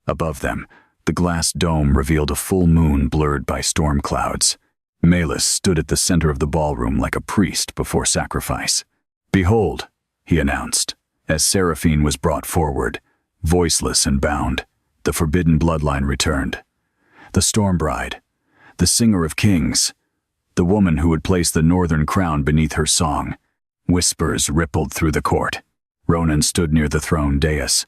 Above them, the glass dome revealed a full moon blurred by storm clouds. Melis stood at the center of the ballroom like a priest before sacrifice. "Behold," he announced, as Seraphine was brought forward, voiceless and bound. The forbidden bloodline returned. The Storm Bride, the singer of kings, the woman who would place the northern crown beneath her song. Whispers rippled through the court. Ronan stood near the throne dais,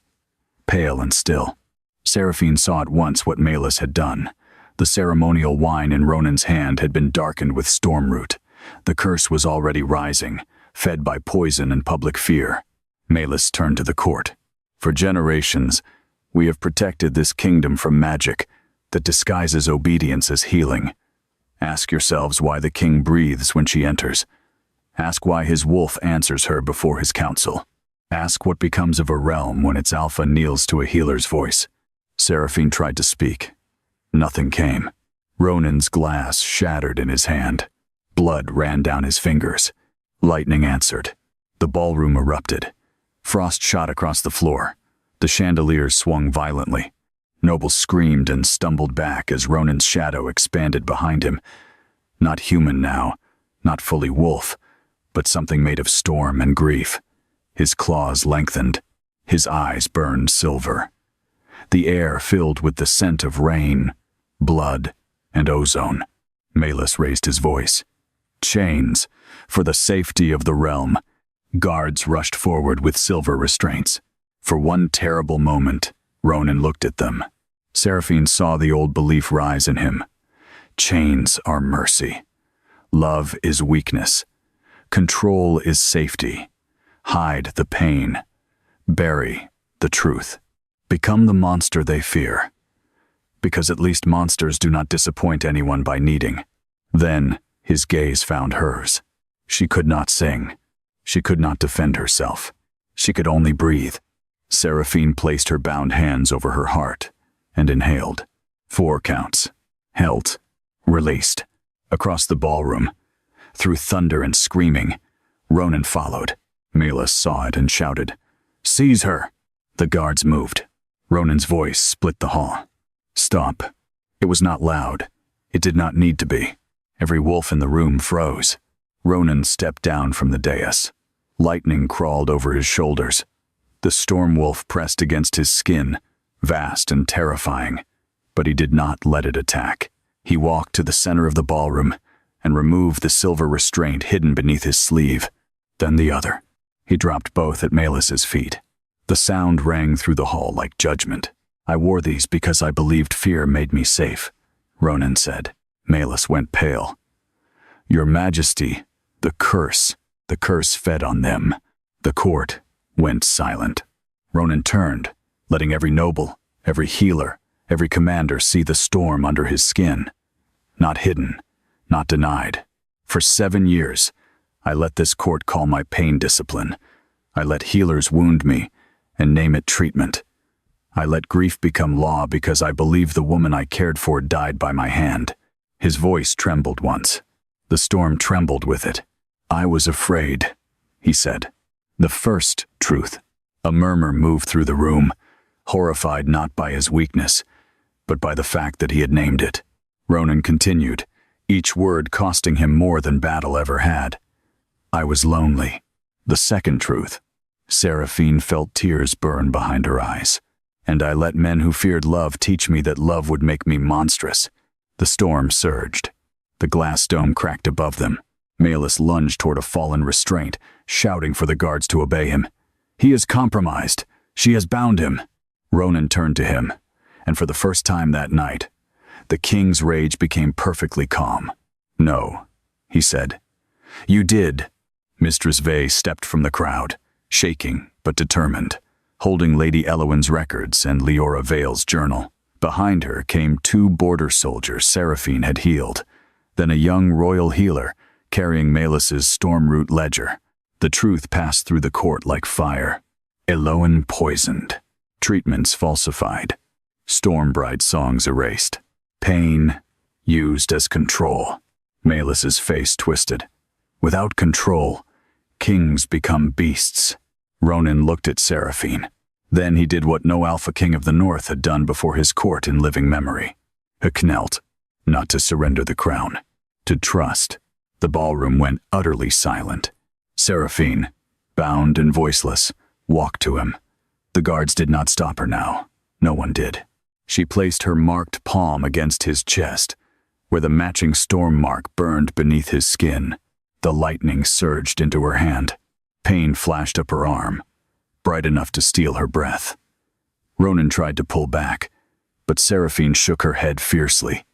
pale and still. Seraphine saw at once what Melis had done. The ceremonial wine in Ronan's hand had been darkened with stormroot. The curse was already rising, fed by poison and public fear. Melis turned to the court. "For generations, we have protected this kingdom from magic that disguises obedience as healing. Ask yourselves why the king breathes when she enters. Ask why his wolf answers her before his council. Ask what becomes of a realm when its alpha kneels to a healer's voice." Seraphine tried to speak. Nothing came. Ronan's glass shattered in his hand. Blood ran down his fingers. Lightning answered. The ballroom erupted. Frost shot across the floor. The chandeliers swung violently. Nobles screamed and stumbled back as Ronan's shadow expanded behind him. Not human now, not fully wolf, but something made of storm and grief. His claws lengthened. His eyes burned silver. The air filled with the scent of rain, blood, and ozone. Melis raised his voice. "Chains, for the safety of the realm." Guards rushed forward with silver restraints. For one terrible moment, Ronan looked at them. Seraphine saw the old belief rise in him. Chains are mercy. Love is weakness. Control is safety. Hide the pain. Bury the truth. Become the monster they fear. Because at least monsters do not disappoint anyone by needing. Then his gaze found hers. She could not sing. She could not defend herself. She could only breathe. Seraphine placed her bound hands over her heart and inhaled. 4 counts. Held. Released. Across the ballroom, through thunder and screaming, Ronan followed. Melis saw it and shouted, "Seize her!" The guards moved. Ronan's voice split the hall. "Stop." It was not loud. It did not need to be. Every wolf in the room froze. Ronan stepped down from the dais. Lightning crawled over his shoulders. The storm wolf pressed against his skin, vast and terrifying, but he did not let it attack. He walked to the center of the ballroom and removed the silver restraint hidden beneath his sleeve, then the other. He dropped both at Melis's feet. The sound rang through the hall like judgment. "I wore these because I believed fear made me safe," Ronan said. Melis went pale. "Your Majesty, the curse fed on them." The court went silent. Ronan turned, letting every noble, every healer, every commander see the storm under his skin. Not hidden, not denied. For 7 years, I let this court call my pain discipline. I let healers wound me and name it treatment. I let grief become law because I believed the woman I cared for died by my hand. His voice trembled once. The storm trembled with it. "I was afraid," he said. "The first truth." A murmur moved through the room, horrified not by his weakness, but by the fact that he had named it. Ronan continued, each word costing him more than battle ever had. "I was lonely." The second truth. Seraphine felt tears burn behind her eyes. "And I let men who feared love teach me that love would make me monstrous." The storm surged. The glass dome cracked above them. Melis lunged toward a fallen restraint, shouting for the guards to obey him. "He is compromised. She has bound him." Ronan turned to him, and for the first time that night, The king's rage became perfectly calm. "No," he said. "You did." Mistress Vale stepped from the crowd, shaking but determined, holding Lady Elowen's records and Leora Vale's journal. Behind her came 2 border soldiers Seraphine had healed, then a young royal healer carrying Melis's Stormroot ledger. The truth passed through the court like fire. Elowen poisoned. Treatments falsified. Stormbride songs erased. Pain used as control. Melis's face twisted. Without control, kings become beasts. Ronan looked at Seraphine. Then he did what no Alpha King of the North had done before his court in living memory. He knelt, not to surrender the crown, to trust. The ballroom went utterly silent. Seraphine, bound and voiceless, walked to him. The guards did not stop her now. No one did. She placed her marked palm against his chest, where the matching storm mark burned beneath his skin. The lightning surged into her hand. Pain flashed up her arm, bright enough to steal her breath. Ronan tried to pull back, but Seraphine shook her head fiercely.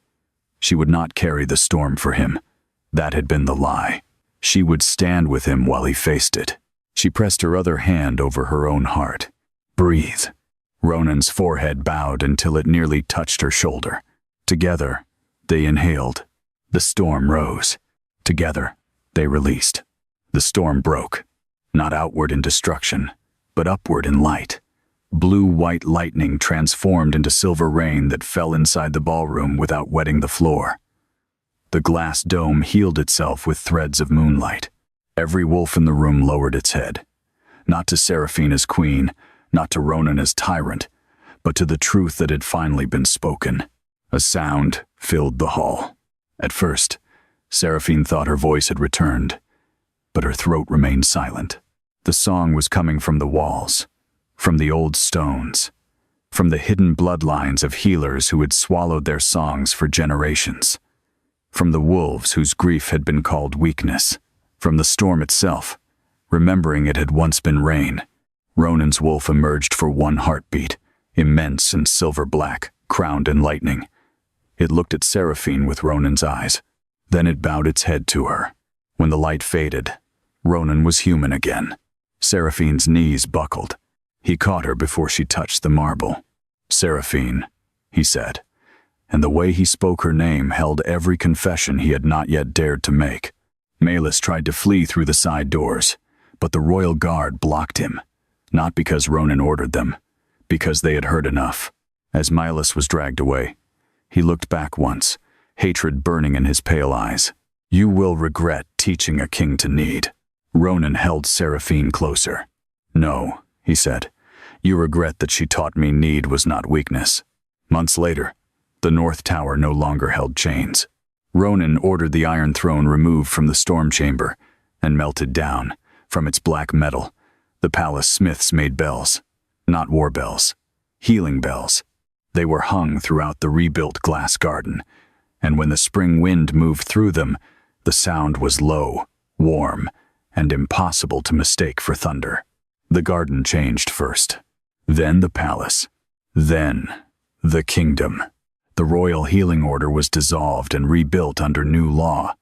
She would not carry the storm for him. That had been the lie. She would stand with him while he faced it. She pressed her other hand over her own heart. "Breathe." Ronan's forehead bowed until it nearly touched her shoulder. Together, they inhaled. The storm rose. Together, they released. The storm broke, not outward in destruction, but upward in light. Blue-white lightning transformed into silver rain that fell inside the ballroom without wetting the floor. The glass dome healed itself with threads of moonlight. Every wolf in the room lowered its head. Not to Seraphine as queen, not to Ronan as tyrant, but to the truth that had finally been spoken. A sound filled the hall. At first, Seraphine thought her voice had returned, but her throat remained silent. The song was coming from the walls, from the old stones, from the hidden bloodlines of healers who had swallowed their songs for generations, from the wolves whose grief had been called weakness, from the storm itself, remembering it had once been rain. Ronan's wolf emerged for one heartbeat, immense and silver-black, crowned in lightning. It looked at Seraphine with Ronan's eyes. Then it bowed its head to her. When the light faded, Ronan was human again. Seraphine's knees buckled. He caught her before she touched the marble. "Seraphine," he said, and the way he spoke her name held every confession he had not yet dared to make. Melis tried to flee through the side doors, but the royal guard blocked him, not because Ronan ordered them, because they had heard enough. As Melis was dragged away, he looked back once, hatred burning in his pale eyes. "You will regret teaching a king to need." Ronan held Seraphine closer. "No," he said, "you regret that she taught me need was not weakness." Months later, the North Tower no longer held chains. Ronan ordered the Iron Throne removed from the storm chamber and melted down. From its black metal, the palace smiths made bells. Not war bells, healing bells. They were hung throughout the rebuilt glass garden, and when the spring wind moved through them, the sound was low, warm, and impossible to mistake for thunder. The garden changed first, then the palace, then the kingdom. The royal healing order was dissolved and rebuilt under new law.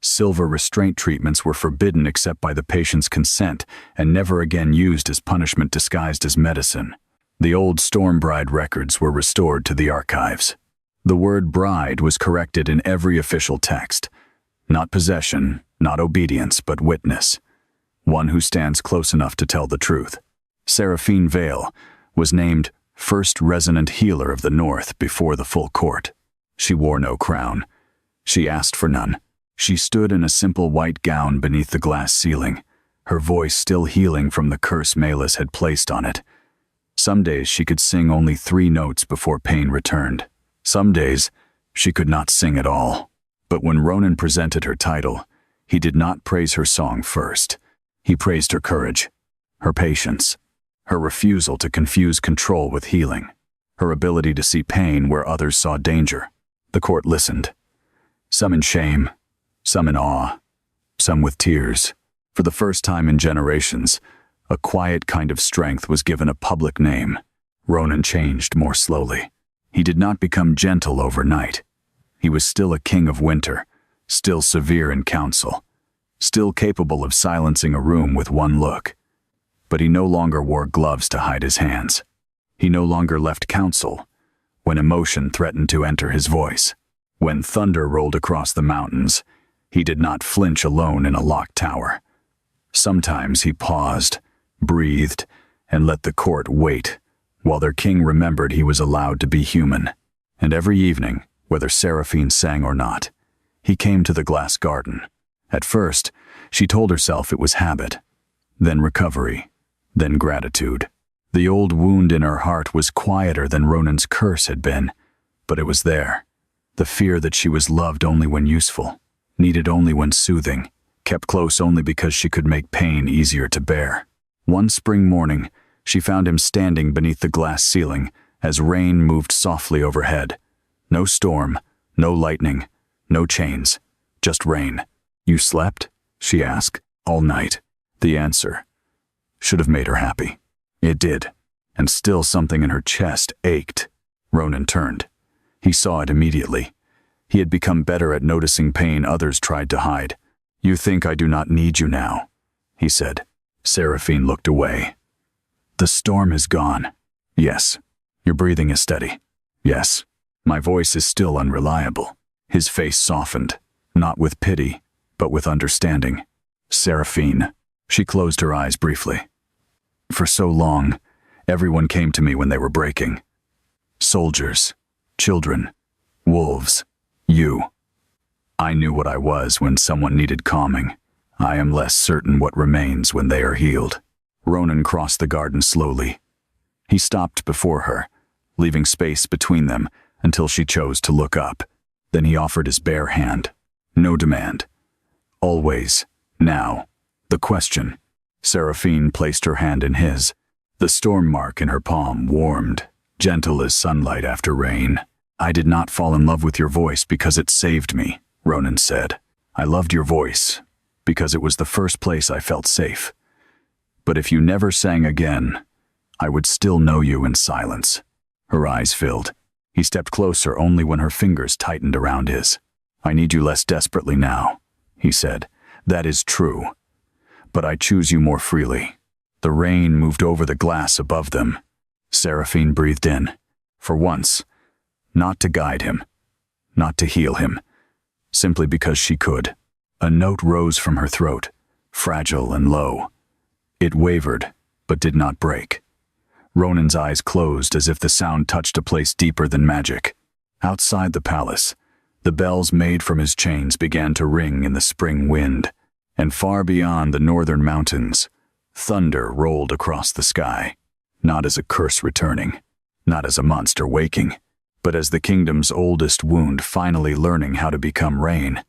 Silver restraint treatments were forbidden except by the patient's consent and never again used as punishment disguised as medicine. The old Stormbride records were restored to the archives. The word bride was corrected in every official text. Not possession, not obedience, but witness. One who stands close enough to tell the truth. Seraphine Vale was named first resonant healer of the North before the full court. She wore no crown. She asked for none. She stood in a simple white gown beneath the glass ceiling, her voice still healing from the curse Melis had placed on it. Some days she could sing only 3 notes before pain returned. Some days she could not sing at all. But when Ronan presented her title, he did not praise her song first. He praised her courage, her patience, her refusal to confuse control with healing, her ability to see pain where others saw danger. The court listened, some in shame, some in awe, some with tears. For the first time in generations, a quiet kind of strength was given a public name. Ronan changed more slowly. He did not become gentle overnight. He was still a king of winter, still severe in counsel, still capable of silencing a room with one look. But he no longer wore gloves to hide his hands. He no longer left counsel when emotion threatened to enter his voice. When thunder rolled across the mountains, he did not flinch alone in a locked tower. Sometimes he paused, breathed, and let the court wait, while their king remembered he was allowed to be human. And every evening, whether Seraphine sang or not, he came to the glass garden. At first, she told herself it was habit, then recovery, then gratitude. The old wound in her heart was quieter than Ronan's curse had been, but it was there. The fear that she was loved only when useful, needed only when soothing, kept close only because she could make pain easier to bear. One spring morning, she found him standing beneath the glass ceiling as rain moved softly overhead. No storm, no lightning, no chains, just rain. "You slept?" she asked. "All night." The answer should have made her happy. It did, and still something in her chest ached. Ronan turned. He saw it immediately. He had become better at noticing pain others tried to hide. "You think I do not need you now," he said. Seraphine looked away. "The storm is gone." "Yes." "Your breathing is steady." "Yes." "My voice is still unreliable." His face softened, not with pity, but with understanding. "Seraphine." She closed her eyes briefly. "For so long, everyone came to me when they were breaking. Soldiers, children, wolves, you. I knew what I was when someone needed calming. I am less certain what remains when they are healed." Ronan crossed the garden slowly. He stopped before her, leaving space between them until she chose to look up. Then he offered his bare hand. No demand. Always, now, the question. Seraphine placed her hand in his. The storm mark in her palm warmed, gentle as sunlight after rain. "I did not fall in love with your voice because it saved me," Ronan said. "I loved your voice because it was the first place I felt safe. But if you never sang again, I would still know you in silence." Her eyes filled. He stepped closer only when her fingers tightened around his. "I need you less desperately now," he said. "That is true. But I choose you more freely." The rain moved over the glass above them. Seraphine breathed in. For once, not to guide him, not to heal him, simply because she could. A note rose from her throat, fragile and low. It wavered, but did not break. Ronan's eyes closed as if the sound touched a place deeper than magic. Outside the palace, the bells made from his chains began to ring in the spring wind, and far beyond the northern mountains, thunder rolled across the sky, not as a curse returning, not as a monster waking, but as the kingdom's oldest wound finally learning how to become rain.